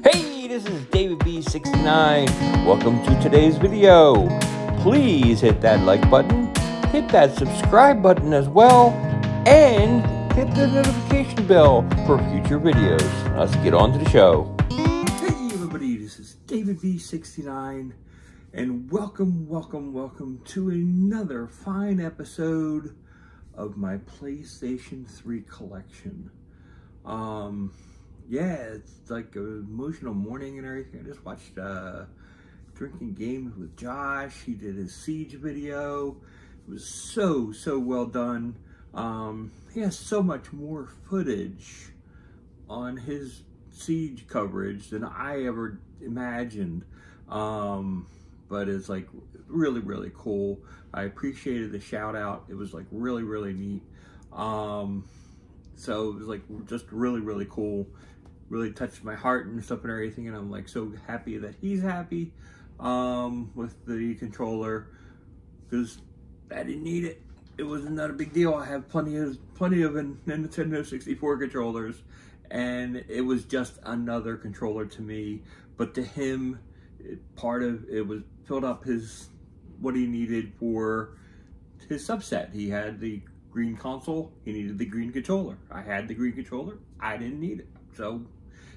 Hey, this is David B69. Welcome to today's video. Please hit that like button, hit that subscribe button as well, and hit the notification bell for future videos. Let's get on to the show. Hey everybody, this is David B69, and welcome to another fine episode of my PlayStation 3 collection. Yeah, it's like an emotional morning and everything. I just watched Drinking Games with Josh. He did his Siege video. It was so well done. He has so much more footage on his Siege coverage than I ever imagined. But it's like really cool. I appreciated the shout out. It was like really neat. So it was like just really cool. Really touched my heart and stuff and everything, and I'm like so happy that he's happy with the controller, because I didn't need it. It was not a big deal. I have plenty of Nintendo 64 controllers, and it was just another controller to me. But to him, part of it was filled up what he needed for his subset. He had the green console, he needed the green controller. I had the green controller, I didn't need it. So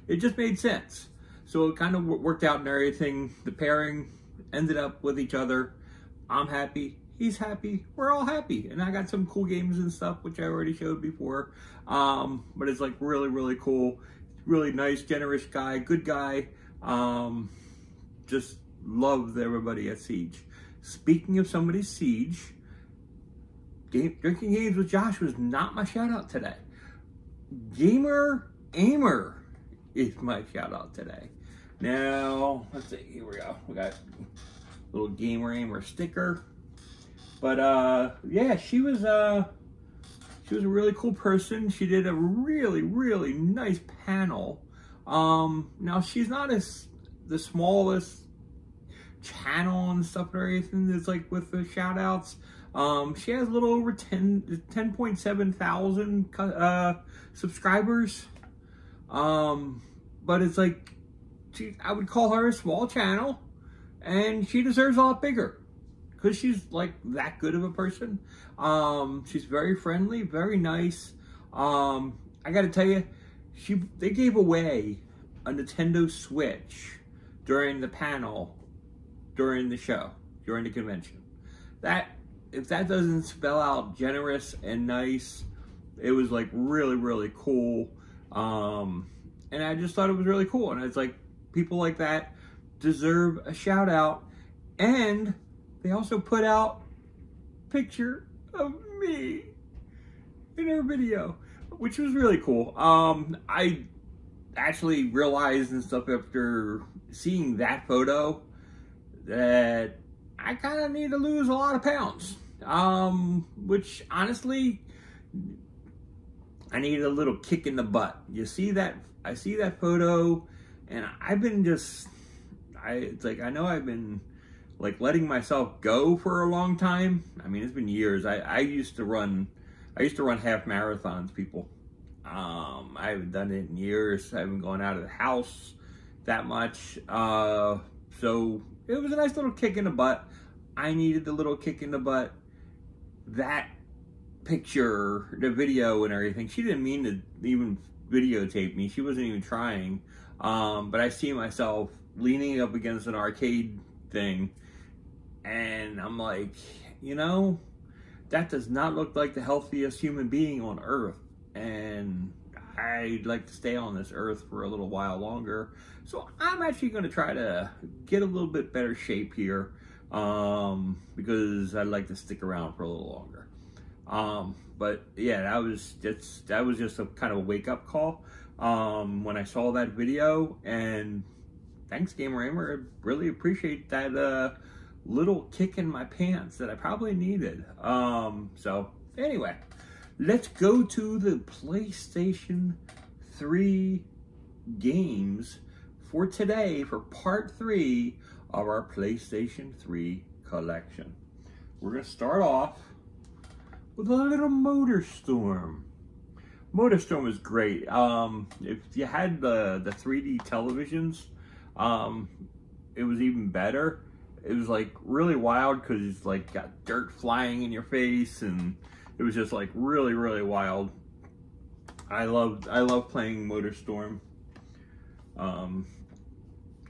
it just made sense. So it kind of worked out and everything. The pairing ended up with each other. I'm happy, he's happy, we're all happy. And I got some cool games and stuff, which I already showed before. But it's like really cool. Really nice, generous guy, good guy. Just loved everybody at Siege. Speaking of somebody's Siege, Drinking Games with Josh was not my shout out today. Gamer Aimer is my shout out today. Now, let's see, here we go. We got a little Gamer Aimer sticker. But yeah, she was a really cool person. She did a really nice panel. Now she's not the smallest channel and stuff and everything that's like with the shout outs. She has a little over 10.7 thousand subscribers. But it's like, I would call her a small channel, and she deserves a lot bigger because she's like that good of a person. She's very friendly, very nice. I gotta tell you, they gave away a Nintendo Switch during the panel, during the show, during the convention. If that doesn't spell out generous and nice, it was like really cool. And I just thought it was really cool. And it's like, people like that deserve a shout out. And they also put out a picture of me in her video, which was really cool. I actually realized and stuff after seeing that photo that I kind of need to lose a lot of pounds. Which honestly, I need a little kick in the butt. You see that? I see that photo, and I've been it's like, I know I've been like letting myself go for a long time. I mean, it's been years. I used to run half marathons, people. I haven't done it in years. I haven't gone out of the house that much. So it was a nice little kick in the butt. I needed the little kick in the butt. That picture, the video and everything, she didn't mean to even videotape me. She wasn't even trying. But I see myself leaning up against an arcade thing, and I'm like, you know, that does not look like the healthiest human being on earth. And I'd like to stay on this earth for a little while longer. So I'm actually going to try to get a little bit better shape here, because I'd like to stick around for a little longer. But yeah, that was just a kind of a wake-up call when I saw that video. And thanks, Gamer Aimer. I really appreciate that little kick in my pants that I probably needed. So anyway, let's go to the PlayStation 3 games for today, for part 3 of our PlayStation 3 collection. We're going to start off with a little Motor Storm. MotorStorm was great. If you had the 3D televisions, it was even better. It was like really wild because it's like got dirt flying in your face, and it was just like really, really wild. I love playing MotorStorm.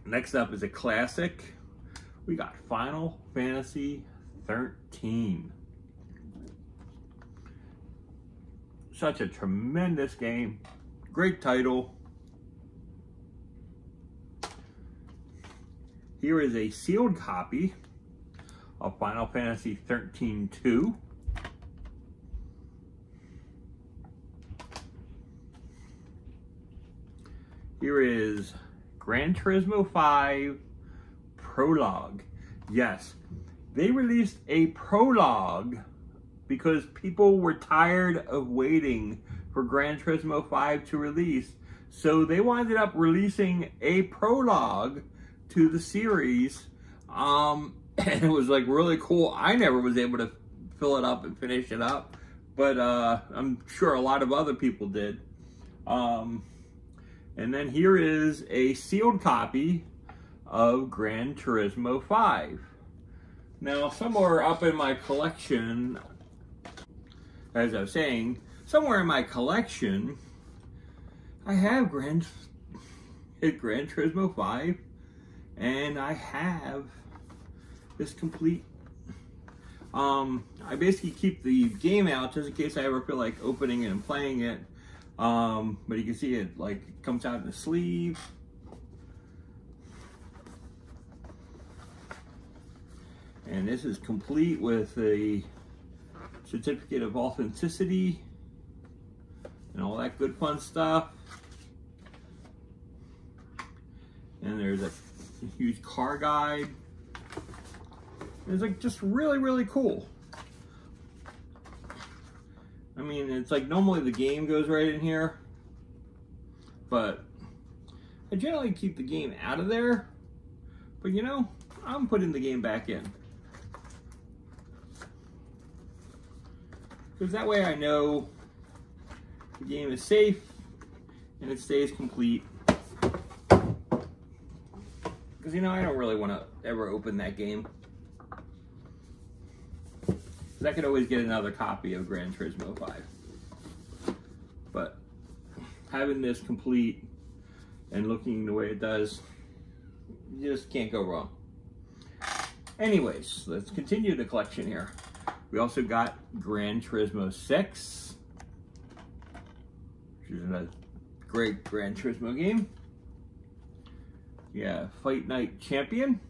Next up is a classic. We got Final Fantasy 13. Such a tremendous game. Great title. Here is a sealed copy of Final Fantasy 13-2. Here is Gran Turismo 5 Prologue. Yes, they released a prologue because people were tired of waiting for Gran Turismo 5 to release. So they wound up releasing a prologue to the series. And it was like really cool. I never was able to fill it up and finish it up, but I'm sure a lot of other people did. And then here is a sealed copy of Gran Turismo 5. Now, somewhere up in my collection, as I was saying, somewhere in my collection, I have Gran Turismo 5, and I have this complete. I basically keep the game out just in case I ever feel like opening it and playing it. But you can see it like it comes out in the sleeve. And this is complete with a certificate of authenticity and all that good fun stuff. And there's a huge car guide. It's like just really, really cool. I mean, it's like normally the game goes right in here, but I generally keep the game out of there. But you know, I'm putting the game back in. Because that way I know the game is safe and it stays complete. Because you know, I don't really want to ever open that game. I could always get another copy of Gran Turismo 5. But having this complete and looking the way it does, you just can't go wrong. Anyways, let's continue the collection here. We also got Gran Turismo 6, which is a great Gran Turismo game. Yeah, Fight Night Champion.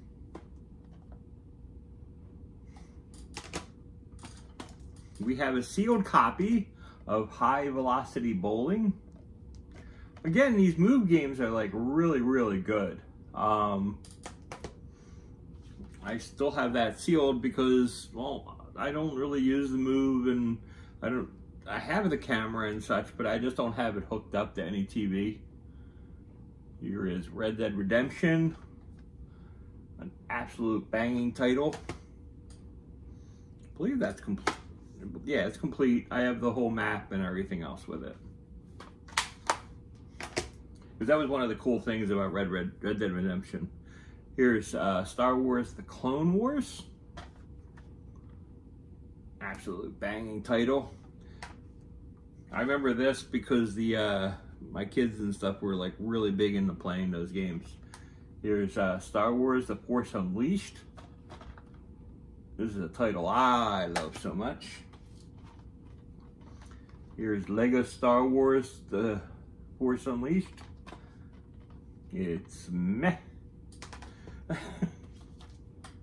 We have a sealed copy of High Velocity Bowling. Again, these move games are like really, really good. I still have that sealed because, well, I don't really use the move, and I have the camera and such, but I just don't have it hooked up to any TV. Here is Red Dead Redemption, an absolute banging title. I believe that's complete. Yeah, it's complete. I have the whole map and everything else with it. Because that was one of the cool things about Red Dead Redemption. Here's Star Wars: The Clone Wars. Absolute banging title. I remember this because my kids and stuff were like really big into playing those games. Here's Star Wars: The Force Unleashed. This is a title I love so much. Here's Lego Star Wars: The Force Unleashed. It's meh.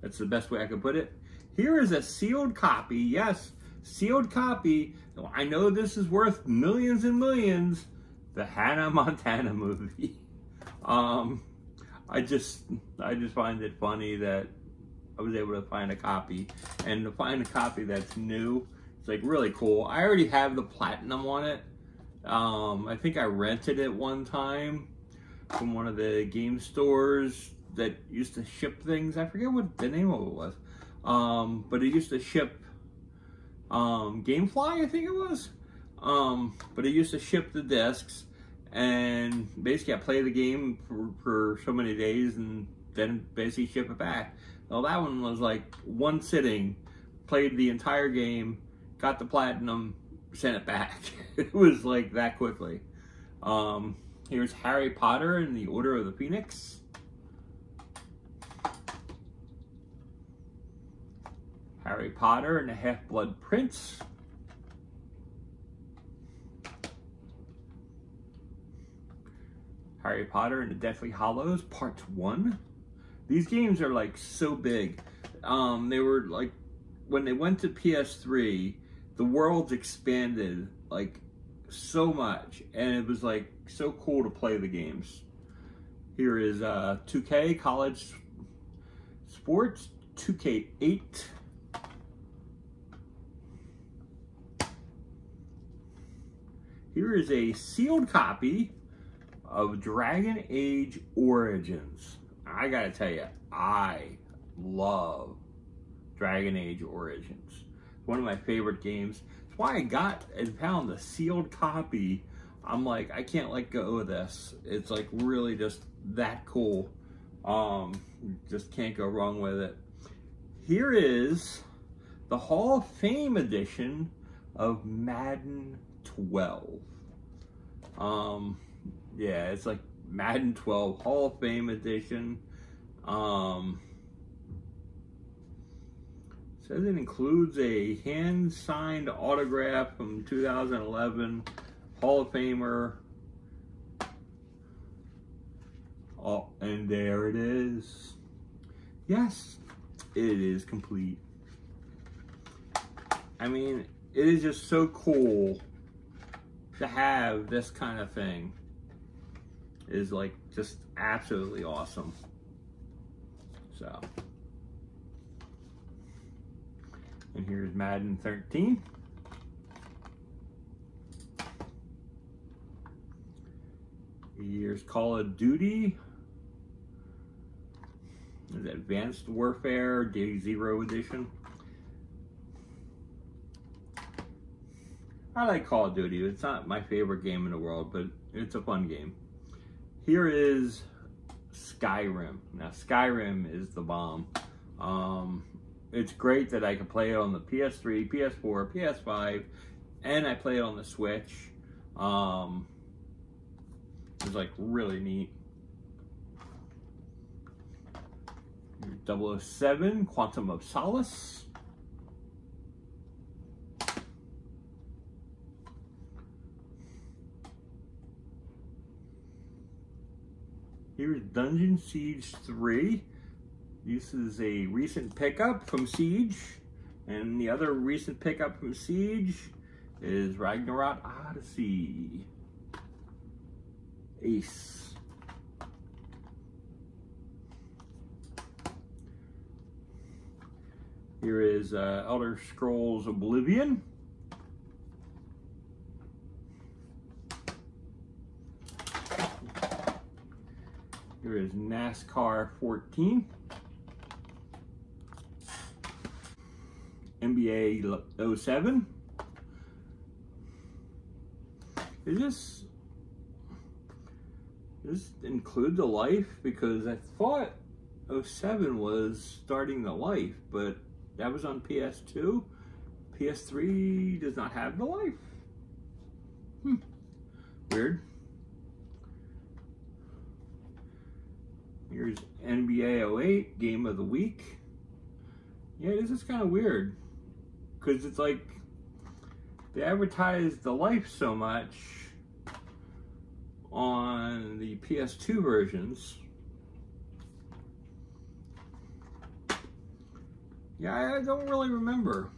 That's the best way I can put it. Here is a sealed copy. Yes, sealed copy. I know this is worth millions and millions. The Hannah Montana movie. I just find it funny that I was able to find a copy, and to find a copy that's new, it's like really cool. I already have the platinum on it. I think I rented it one time from one of the game stores that used to ship things. I forget what the name of it was. But it used to ship Gamefly, I think it was. But it used to ship the discs, and basically I play the game for so many days and then basically ship it back. Well, that one was like one sitting, played the entire game, got the platinum, sent it back. It was like that quickly. Here's Harry Potter and the Order of the Phoenix. Harry Potter and the Half-Blood Prince. Harry Potter and the Deathly Hallows Part 1. These games are like so big. They were like, when they went to PS3, the worlds expanded like so much, and it was like so cool to play the games. Here is 2K College Sports, 2K8. Here is a sealed copy of Dragon Age Origins. I gotta tell you, I love Dragon Age Origins. It's one of my favorite games. That's why I got and found the sealed copy. I'm like, I can't let go of this. It's like really just that cool. Just can't go wrong with it. Here is the Hall of Fame edition of Madden 12. Yeah, it's like Madden 12 Hall of Fame edition. Says it includes a hand-signed autograph from 2011 Hall of Famer. Oh, and there it is. Yes, it is complete. I mean, it is just so cool to have this kind of thing. It is like just absolutely awesome. So, and here's Madden 13. Here's Call of Duty. Is it Advanced Warfare Day Zero Edition? I like Call of Duty. It's not my favorite game in the world, but it's a fun game. Here is Skyrim. Now, Skyrim is the bomb. It's great that I can play it on the PS3, PS4, PS5, and I play it on the Switch. It's like really neat. 007, Quantum of Solace. Here's Dungeon Siege 3. This is a recent pickup from Siege. And the other recent pickup from Siege is Ragnarok Odyssey. Ace. Here is Elder Scrolls Oblivion. Here is NASCAR 14. NBA 07. Does this include the life? Because I thought 07 was starting the life, but that was on PS2. PS3 does not have the life. Weird. Here's NBA 08, Game of the Week. Yeah, this is kind of weird. Because it's like, they advertise the life so much on the PS2 versions. Yeah, I don't really remember.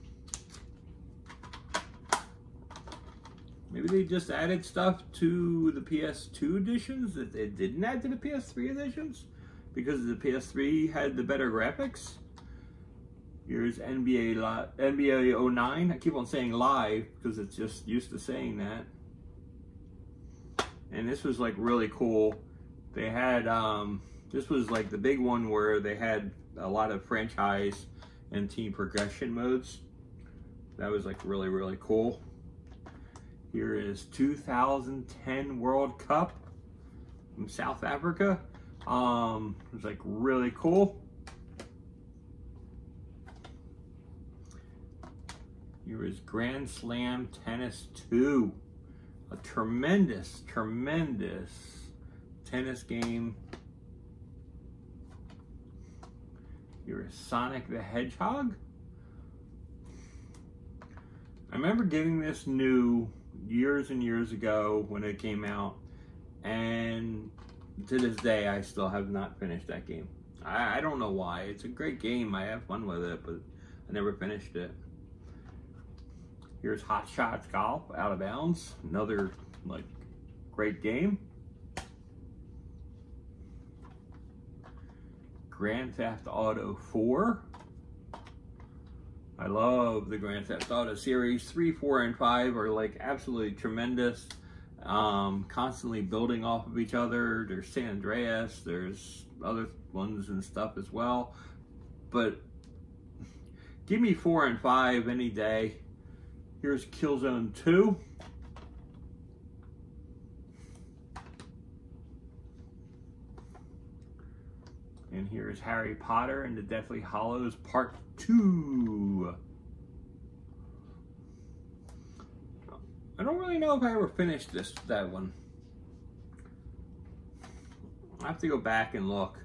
Maybe they just added stuff to the PS2 editions that they didn't add to the PS3 editions because the PS3 had the better graphics. Here's NBA 09. I keep on saying live because it's just used to saying that. And this was like really cool. They had, this was like the big one where they had a lot of franchise and team progression modes. That was like really, really cool. Here is 2010 World Cup from South Africa. It's like really cool. Here is Grand Slam Tennis 2. A tremendous, tremendous tennis game. Here is Sonic the Hedgehog. I remember getting this new years and years ago when it came out, and to this day I still have not finished that game. I don't know why. It's a great game. I have fun with it, but I never finished it. Here's Hot Shots Golf, Out of Bounds. Another like great game. Grand Theft Auto 4. I love the Grand Theft Auto series. 3, 4, and 5 are like absolutely tremendous. Constantly building off of each other. There's San Andreas. There's other ones and stuff as well. But give me 4 and 5 any day. Here's Killzone 2. And here's Harry Potter and the Deathly Hallows Part 2. I don't really know if I ever finished that one. I have to go back and look.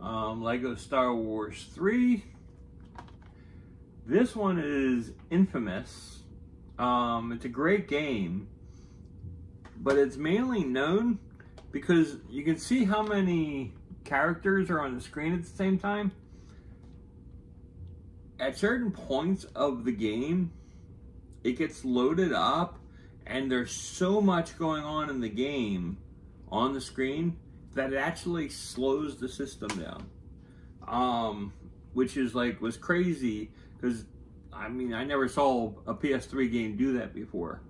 Lego Star Wars 3. This one is infamous. It's a great game, but it's mainly known because you can see how many characters are on the screen at the same time. At certain points of the game, it gets loaded up and there's so much going on in the game on the screen that it actually slows the system down. Which is like, was crazy because I mean, I never saw a PS3 game do that before.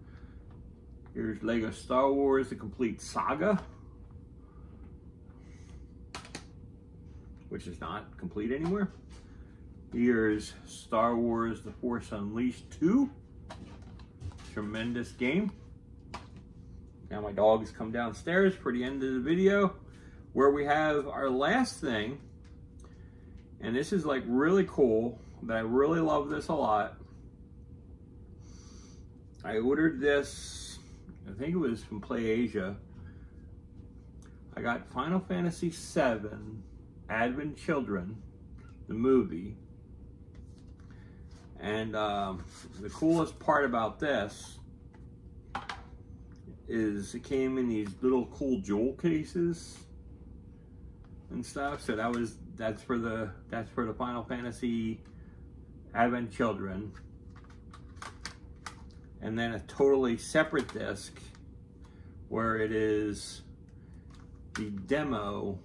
Here's Lego Star Wars, The Complete Saga, which is not complete anymore. Here's Star Wars The Force Unleashed 2. Tremendous game. Now my dogs come downstairs for the end of the video, where we have our last thing. And this is like really cool. But I really love this a lot. I ordered this, I think it was from PlayAsia. I got Final Fantasy VII, Advent Children, the movie. And the coolest part about this is it came in these little cool jewel cases and stuff. So that's for the Final Fantasy Advent Children, and then a totally separate disc where it is the demo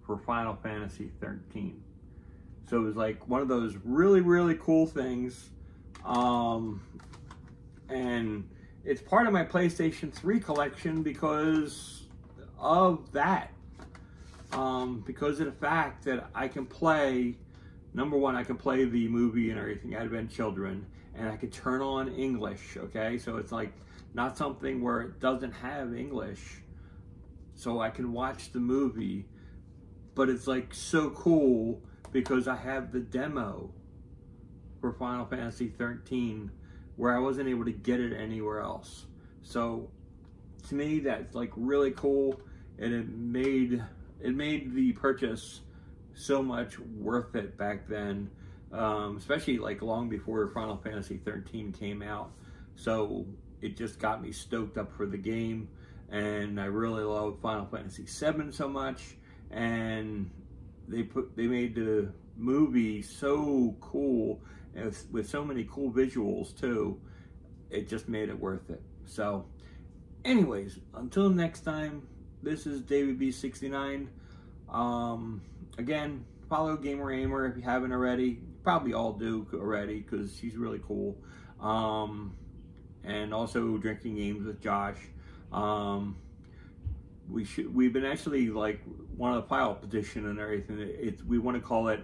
for Final Fantasy 13. So it was like one of those really, really cool things, and it's part of my PlayStation 3 collection because of that, because of the fact that I can play. Number one, I can play the movie and everything, Advent Children, and I can turn on English, okay? So it's like not something where it doesn't have English, so I can watch the movie, but it's like so cool because I have the demo for Final Fantasy 13 where I wasn't able to get it anywhere else. So to me, that's like really cool, and it made the purchase so much worth it back then, especially like long before Final Fantasy 13 came out. So it just got me stoked up for the game, and I really love Final Fantasy 7 so much, and they made the movie so cool and with so many cool visuals too. It just made it worth it. So anyways, until next time, this is David B69. Again, follow Gamer Aimer if you haven't already. You probably all do already because she's really cool. And also Drinking Games with Josh. We've been actually like want to file a petition and everything. We want to call it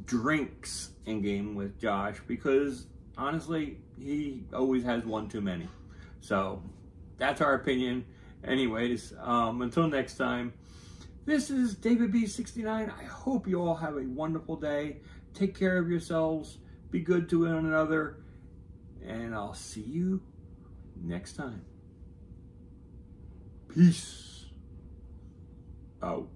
Drinks in Game with Josh because honestly, he always has one too many. So that's our opinion. Anyways, until next time, this is David B69. I hope you all have a wonderful day. Take care of yourselves. Be good to one another. And I'll see you next time. Peace out.